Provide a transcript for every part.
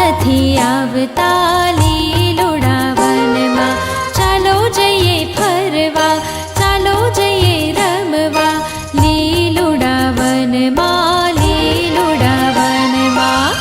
નથી આવતા લીલુડા વનમાં. ચાલો જઈએ ફરવા, ચાલો જઈએ રમવા લીલુડા વનમાં, લીલુડા વનમાં.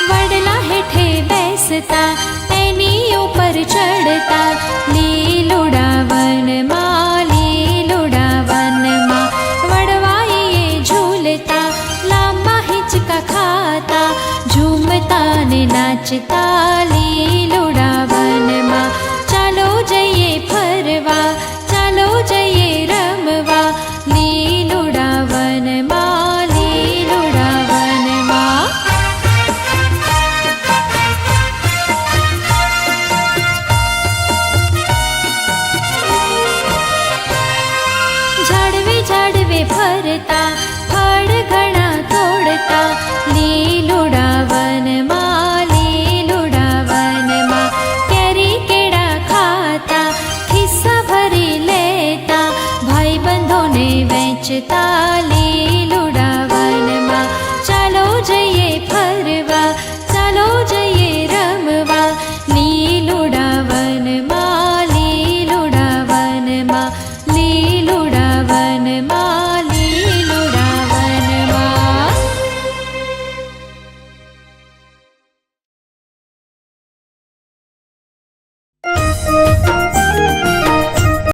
વડલા હેઠે બેસતા, તેની ઉપર ચડતા લીલુડા વનમાં, લીલુડા વનમાં. વડવાઈએ ઝૂલતા, લાંબા હિંચકા ખાતા, ઝૂમતા ને નાચતા લીલુડા વનમાં. ચાલો જઈએ ફરવા, ચાલો જઈએ રમવા લીલુડા વનમાં, લીલુડા વનમાં. ઝાડવે ઝાડવે ફરતા, ફળ ઘણા તોડતા લીલુડા વનમાં, લીલુડા વનમાં. કેરી કેળા ખાતા, ખિસ્સા ભરી લેતા, ભાઈબંધોને વેચતા લીલુડા વનમાં. ચાલો જઈએ